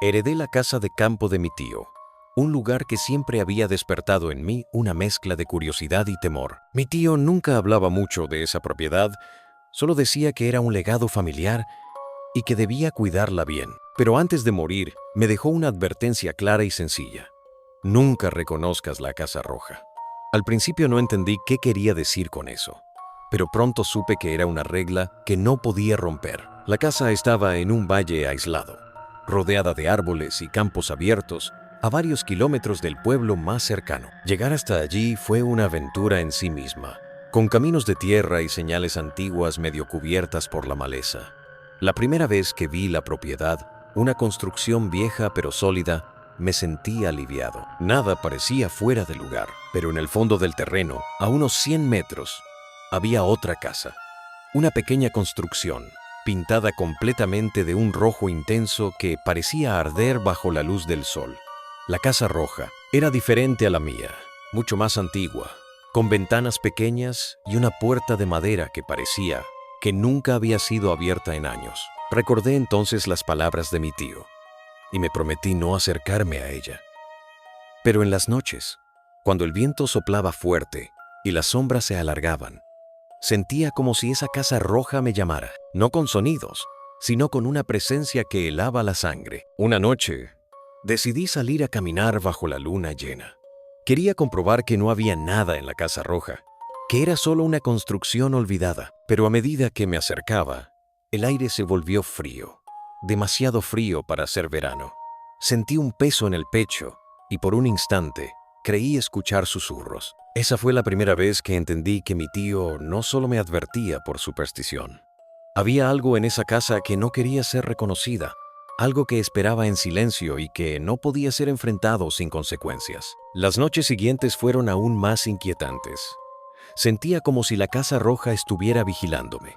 Heredé la casa de campo de mi tío, un lugar que siempre había despertado en mí una mezcla de curiosidad y temor. Mi tío nunca hablaba mucho de esa propiedad, solo decía que era un legado familiar y que debía cuidarla bien. Pero antes de morir, me dejó una advertencia clara y sencilla. Nunca reconozcas la Casa Roja. Al principio no entendí qué quería decir con eso, pero pronto supe que era una regla que no podía romper. La casa estaba en un valle aislado, rodeada de árboles y campos abiertos, a varios kilómetros del pueblo más cercano. Llegar hasta allí fue una aventura en sí misma, con caminos de tierra y señales antiguas medio cubiertas por la maleza. La primera vez que vi la propiedad, una construcción vieja pero sólida, me sentí aliviado. Nada parecía fuera de lugar, pero en el fondo del terreno, a unos 100 metros, había otra casa. Una pequeña construcción, pintada completamente de un rojo intenso que parecía arder bajo la luz del sol. La Casa Roja era diferente a la mía, mucho más antigua, con ventanas pequeñas y una puerta de madera que parecía que nunca había sido abierta en años. Recordé entonces las palabras de mi tío y me prometí no acercarme a ella. Pero en las noches, cuando el viento soplaba fuerte y las sombras se alargaban, sentía como si esa Casa Roja me llamara, no con sonidos, sino con una presencia que helaba la sangre. Una noche, decidí salir a caminar bajo la luna llena. Quería comprobar que no había nada en la Casa Roja, que era solo una construcción olvidada, pero a medida que me acercaba, el aire se volvió frío, demasiado frío para ser verano. Sentí un peso en el pecho y por un instante creí escuchar susurros. Esa fue la primera vez que entendí que mi tío no solo me advertía por superstición. Había algo en esa casa que no quería ser reconocida, algo que esperaba en silencio y que no podía ser enfrentado sin consecuencias. Las noches siguientes fueron aún más inquietantes. Sentía como si la Casa Roja estuviera vigilándome.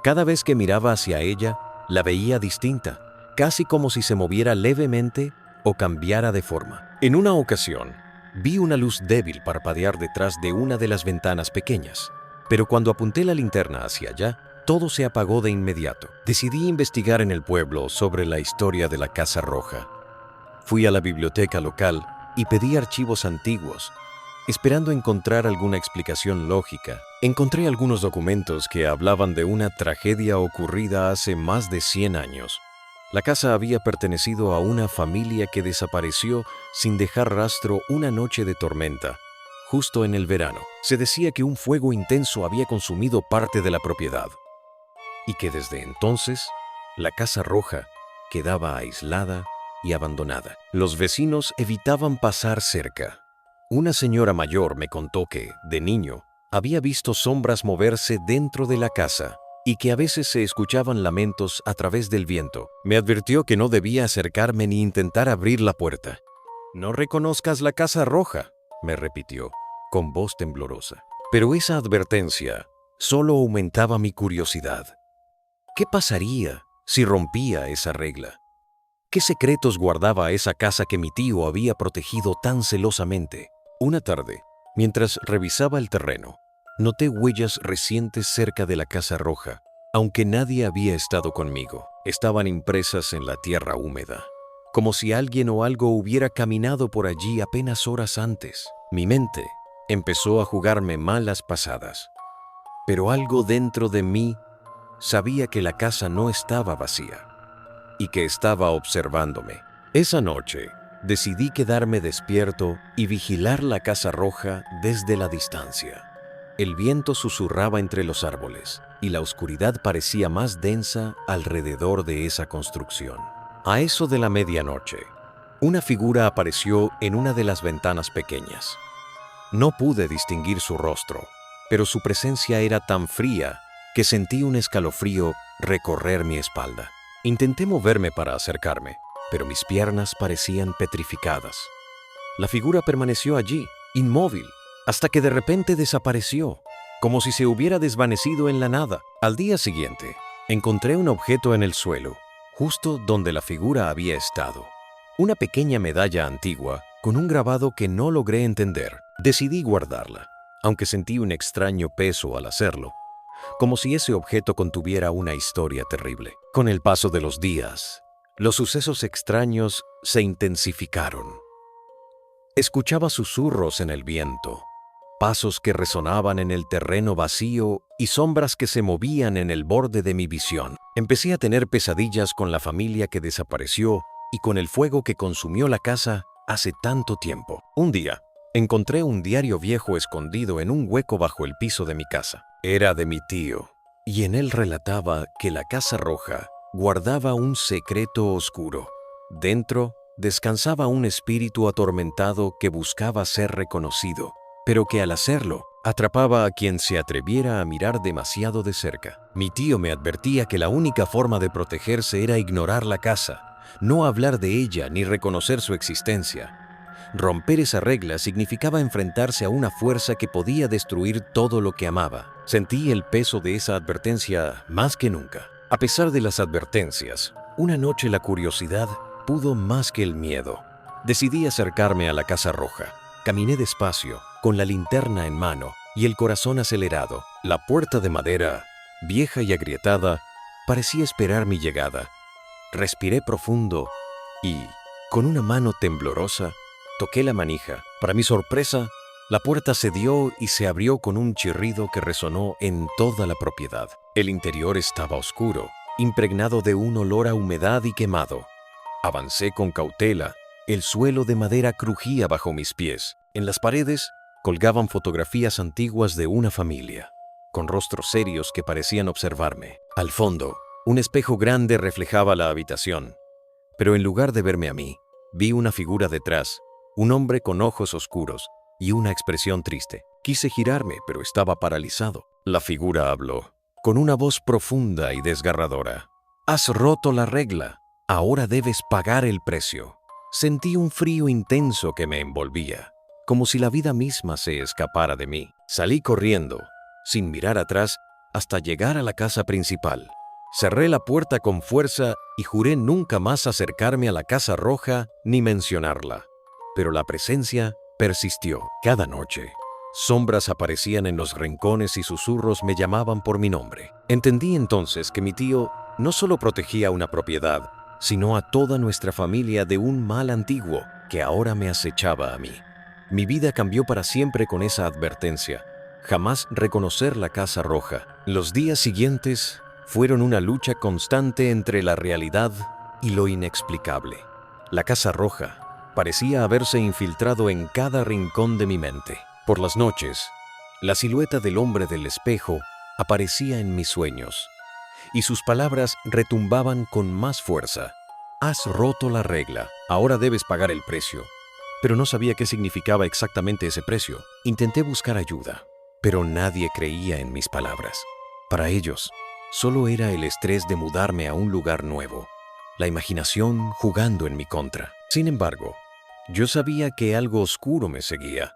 Cada vez que miraba hacia ella, la veía distinta, casi como si se moviera levemente o cambiara de forma. En una ocasión, vi una luz débil parpadear detrás de una de las ventanas pequeñas, pero cuando apunté la linterna hacia allá, todo se apagó de inmediato. Decidí investigar en el pueblo sobre la historia de la Casa Roja. Fui a la biblioteca local y pedí archivos antiguos, esperando encontrar alguna explicación lógica. Encontré algunos documentos que hablaban de una tragedia ocurrida hace más de 100 años. La casa había pertenecido a una familia que desapareció sin dejar rastro una noche de tormenta, justo en el verano. Se decía que un fuego intenso había consumido parte de la propiedad y que desde entonces la Casa Roja quedaba aislada y abandonada. Los vecinos evitaban pasar cerca. Una señora mayor me contó que, de niño, había visto sombras moverse dentro de la casa y que a veces se escuchaban lamentos a través del viento. Me advirtió que no debía acercarme ni intentar abrir la puerta. «No reconozcas la Casa Roja», me repitió, con voz temblorosa. Pero esa advertencia solo aumentaba mi curiosidad. ¿Qué pasaría si rompía esa regla? ¿Qué secretos guardaba esa casa que mi tío había protegido tan celosamente? Una tarde, mientras revisaba el terreno, noté huellas recientes cerca de la Casa Roja, aunque nadie había estado conmigo. Estaban impresas en la tierra húmeda, como si alguien o algo hubiera caminado por allí apenas horas antes. Mi mente empezó a jugarme malas pasadas, pero algo dentro de mí sabía que la casa no estaba vacía y que estaba observándome. Esa noche, decidí quedarme despierto y vigilar la Casa Roja desde la distancia. El viento susurraba entre los árboles y la oscuridad parecía más densa alrededor de esa construcción. A eso de la medianoche, una figura apareció en una de las ventanas pequeñas. No pude distinguir su rostro, pero su presencia era tan fría que sentí un escalofrío recorrer mi espalda. Intenté moverme para acercarme, pero mis piernas parecían petrificadas. La figura permaneció allí, inmóvil, hasta que de repente desapareció, como si se hubiera desvanecido en la nada. Al día siguiente, encontré un objeto en el suelo, justo donde la figura había estado. Una pequeña medalla antigua con un grabado que no logré entender. Decidí guardarla, aunque sentí un extraño peso al hacerlo, como si ese objeto contuviera una historia terrible. Con el paso de los días, Los sucesos extraños se intensificaron. Escuchaba susurros en el viento, pasos que resonaban en el terreno vacío y sombras que se movían en el borde de mi visión. Empecé a tener pesadillas con la familia que desapareció y con el fuego que consumió la casa hace tanto tiempo. Un día, encontré un diario viejo escondido en un hueco bajo el piso de mi casa. Era de mi tío, y en él relataba que la Casa Roja guardaba un secreto oscuro. Dentro descansaba un espíritu atormentado que buscaba ser reconocido, pero que al hacerlo, atrapaba a quien se atreviera a mirar demasiado de cerca. Mi tío me advertía que la única forma de protegerse era ignorar la casa, no hablar de ella ni reconocer su existencia. Romper esa regla significaba enfrentarse a una fuerza que podía destruir todo lo que amaba. Sentí el peso de esa advertencia más que nunca. A pesar de las advertencias, una noche la curiosidad pudo más que el miedo. Decidí acercarme a la Casa Roja. Caminé despacio, con la linterna en mano y el corazón acelerado. La puerta de madera, vieja y agrietada, parecía esperar mi llegada. Respiré profundo y, con una mano temblorosa, toqué la manija. Para mi sorpresa, la puerta cedió y se abrió con un chirrido que resonó en toda la propiedad. El interior estaba oscuro, impregnado de un olor a humedad y quemado. Avancé con cautela. El suelo de madera crujía bajo mis pies. En las paredes colgaban fotografías antiguas de una familia, con rostros serios que parecían observarme. Al fondo, un espejo grande reflejaba la habitación. Pero en lugar de verme a mí, vi una figura detrás, un hombre con ojos oscuros y una expresión triste. Quise girarme, pero estaba paralizado. La figura habló, con una voz profunda y desgarradora. «Has roto la regla. Ahora debes pagar el precio». Sentí un frío intenso que me envolvía, como si la vida misma se escapara de mí. Salí corriendo, sin mirar atrás, hasta llegar a la casa principal. Cerré la puerta con fuerza y juré nunca más acercarme a la Casa Roja ni mencionarla. Pero la presencia persistió. Cada noche, sombras aparecían en los rincones y susurros me llamaban por mi nombre. Entendí entonces que mi tío no solo protegía una propiedad, sino a toda nuestra familia de un mal antiguo que ahora me acechaba a mí. Mi vida cambió para siempre con esa advertencia. Jamás reconocer la Casa Roja. Los días siguientes fueron una lucha constante entre la realidad y lo inexplicable. La Casa Roja parecía haberse infiltrado en cada rincón de mi mente. Por las noches, la silueta del hombre del espejo aparecía en mis sueños, y sus palabras retumbaban con más fuerza. «Has roto la regla, ahora debes pagar el precio». Pero no sabía qué significaba exactamente ese precio. Intenté buscar ayuda, pero nadie creía en mis palabras. Para ellos, solo era el estrés de mudarme a un lugar nuevo, la imaginación jugando en mi contra. Sin embargo, yo sabía que algo oscuro me seguía,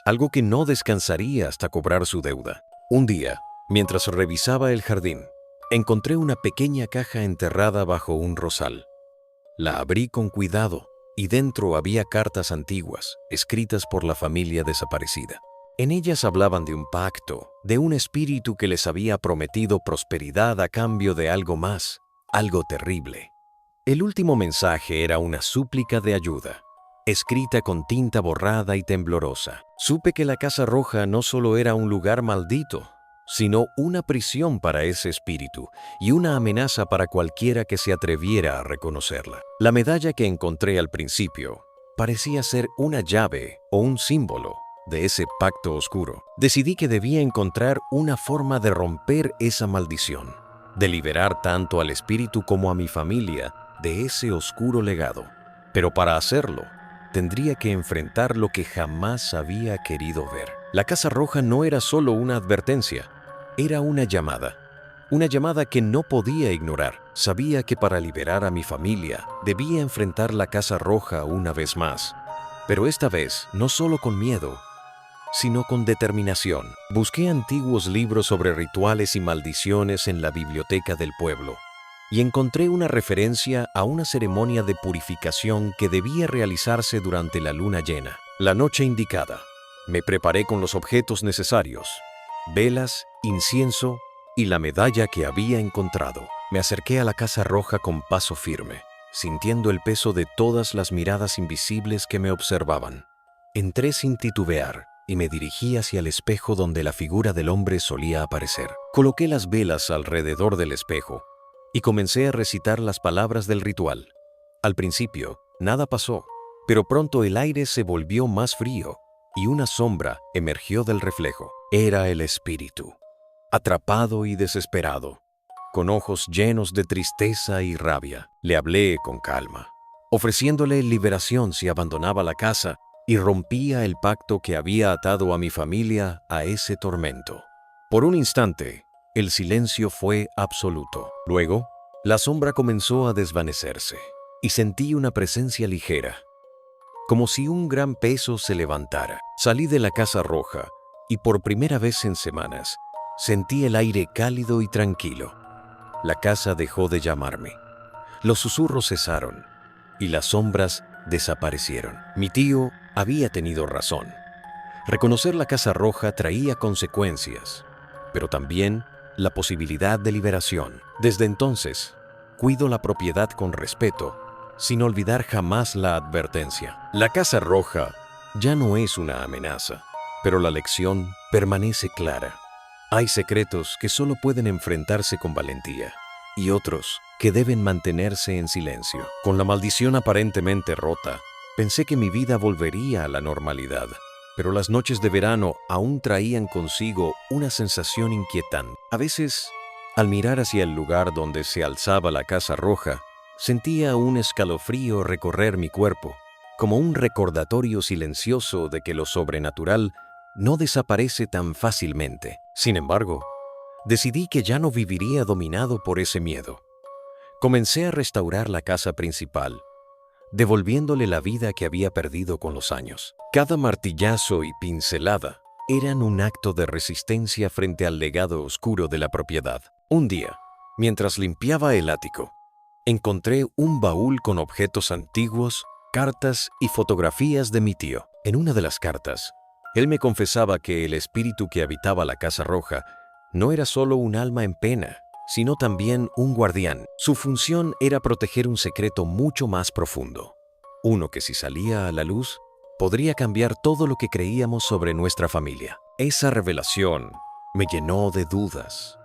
algo que no descansaría hasta cobrar su deuda. Un día, mientras revisaba el jardín, encontré una pequeña caja enterrada bajo un rosal. La abrí con cuidado y dentro había cartas antiguas, escritas por la familia desaparecida. En ellas hablaban de un pacto, de un espíritu que les había prometido prosperidad a cambio de algo más, algo terrible. El último mensaje era una súplica de ayuda, escrita con tinta borrada y temblorosa. Supe que la Casa Roja no solo era un lugar maldito, sino una prisión para ese espíritu y una amenaza para cualquiera que se atreviera a reconocerla. La medalla que encontré al principio parecía ser una llave o un símbolo de ese pacto oscuro. Decidí que debía encontrar una forma de romper esa maldición, de liberar tanto al espíritu como a mi familia de ese oscuro legado. Pero para hacerlo, tendría que enfrentar lo que jamás había querido ver. La Casa Roja no era solo una advertencia, era una llamada que no podía ignorar. Sabía que para liberar a mi familia debía enfrentar la Casa Roja una vez más, pero esta vez no solo con miedo, sino con determinación. Busqué antiguos libros sobre rituales y maldiciones en la biblioteca del pueblo y encontré una referencia a una ceremonia de purificación que debía realizarse durante la luna llena. La noche indicada, me preparé con los objetos necesarios: velas, incienso y la medalla que había encontrado. Me acerqué a la Casa Roja con paso firme. sintiendo el peso de todas las miradas invisibles que me observaban. Entré sin titubear y me dirigí hacia el espejo donde la figura del hombre solía aparecer. Coloqué las velas alrededor del espejo y comencé a recitar las palabras del ritual. Al principio, nada pasó, pero pronto el aire se volvió más frío y una sombra emergió del reflejo. Era el espíritu, atrapado y desesperado, con ojos llenos de tristeza y rabia. Le hablé con calma, ofreciéndole liberación si abandonaba la casa y rompía el pacto que había atado a mi familia a ese tormento. Por un instante, el silencio fue absoluto. Luego, la sombra comenzó a desvanecerse y sentí una presencia ligera, como si un gran peso se levantara. Salí de la Casa Roja y por primera vez en semanas sentí el aire cálido y tranquilo. La casa dejó de llamarme. Los susurros cesaron y las sombras desaparecieron. Mi tío había tenido razón. Reconocer la Casa Roja traía consecuencias, pero también la posibilidad de liberación. Desde entonces, cuido la propiedad con respeto, sin olvidar jamás la advertencia. La Casa Roja ya no es una amenaza, pero la lección permanece clara. Hay secretos que solo pueden enfrentarse con valentía y otros que deben mantenerse en silencio. Con la maldición aparentemente rota, pensé que mi vida volvería a la normalidad, pero las noches de verano aún traían consigo una sensación inquietante. A veces, al mirar hacia el lugar donde se alzaba la Casa Roja, sentía un escalofrío recorrer mi cuerpo, como un recordatorio silencioso de que lo sobrenatural no desaparece tan fácilmente. Sin embargo, decidí que ya no viviría dominado por ese miedo. Comencé a restaurar la casa principal, devolviéndole la vida que había perdido con los años. Cada martillazo y pincelada eran un acto de resistencia frente al legado oscuro de la propiedad. Un día, mientras limpiaba el ático, encontré un baúl con objetos antiguos, cartas y fotografías de mi tío. En una de las cartas, él me confesaba que el espíritu que habitaba la Casa Roja no era solo un alma en pena, sino también un guardián. Su función era proteger un secreto mucho más profundo, uno que si salía a la luz, podría cambiar todo lo que creíamos sobre nuestra familia. Esa revelación me llenó de dudas.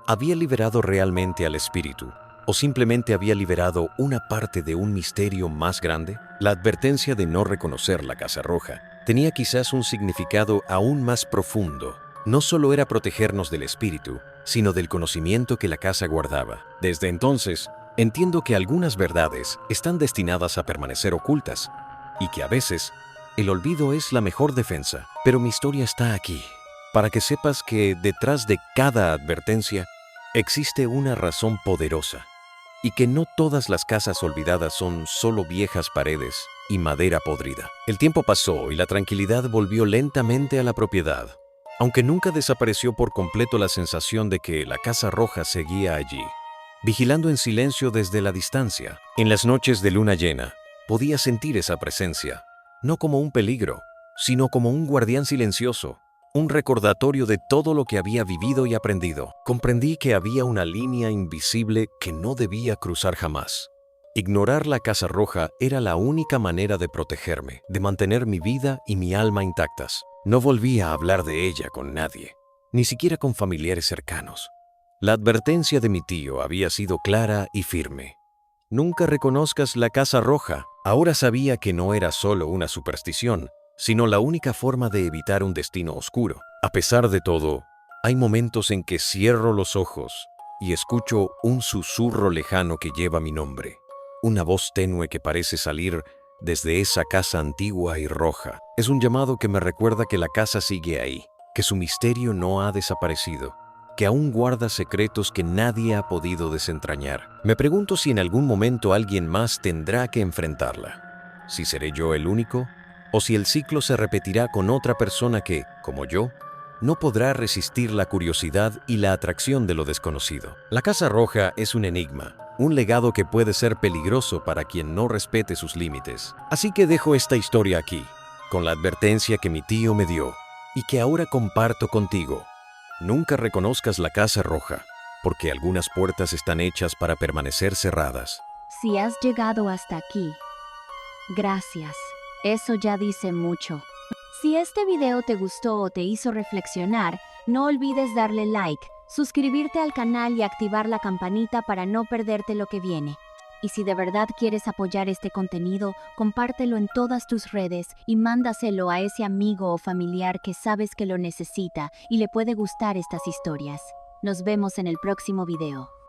¿Había liberado realmente al espíritu? ¿O simplemente había liberado una parte de un misterio más grande? La advertencia de no reconocer la Casa Roja tenía quizás un significado aún más profundo. No solo era protegernos del espíritu, sino del conocimiento que la casa guardaba. Desde entonces, entiendo que algunas verdades están destinadas a permanecer ocultas y que a veces el olvido es la mejor defensa. Pero mi historia está aquí, para que sepas que detrás de cada advertencia existe una razón poderosa y que no todas las casas olvidadas son solo viejas paredes y madera podrida. El tiempo pasó y la tranquilidad volvió lentamente a la propiedad, aunque nunca desapareció por completo la sensación de que la Casa Roja seguía allí, vigilando en silencio desde la distancia. En las noches de luna llena, podía sentir esa presencia, no como un peligro, sino como un guardián silencioso, un recordatorio de todo lo que había vivido y aprendido. Comprendí que había una línea invisible que no debía cruzar jamás. Ignorar la Casa Roja era la única manera de protegerme, de mantener mi vida y mi alma intactas. No volví a hablar de ella con nadie, ni siquiera con familiares cercanos. La advertencia de mi tío había sido clara y firme. Nunca reconozcas la Casa Roja. Ahora sabía que no era solo una superstición, sino la única forma de evitar un destino oscuro. A pesar de todo, hay momentos en que cierro los ojos y escucho un susurro lejano que lleva mi nombre. Una voz tenue que parece salir desde esa casa antigua y roja. Es un llamado que me recuerda que la casa sigue ahí, que su misterio no ha desaparecido, que aún guarda secretos que nadie ha podido desentrañar. Me pregunto si en algún momento alguien más tendrá que enfrentarla. Si seré yo el único, o si el ciclo se repetirá con otra persona que, como yo, no podrá resistir la curiosidad y la atracción de lo desconocido. La Casa Roja es un enigma, un legado que puede ser peligroso para quien no respete sus límites. Así que dejo esta historia aquí, con la advertencia que mi tío me dio y que ahora comparto contigo. Nunca reconozcas la Casa Roja, porque algunas puertas están hechas para permanecer cerradas. Si has llegado hasta aquí, gracias. Eso ya dice mucho. Si este video te gustó o te hizo reflexionar, no olvides darle like, suscribirte al canal y activar la campanita para no perderte lo que viene. Y si de verdad quieres apoyar este contenido, compártelo en todas tus redes y mándaselo a ese amigo o familiar que sabes que lo necesita y le puede gustar estas historias. Nos vemos en el próximo video.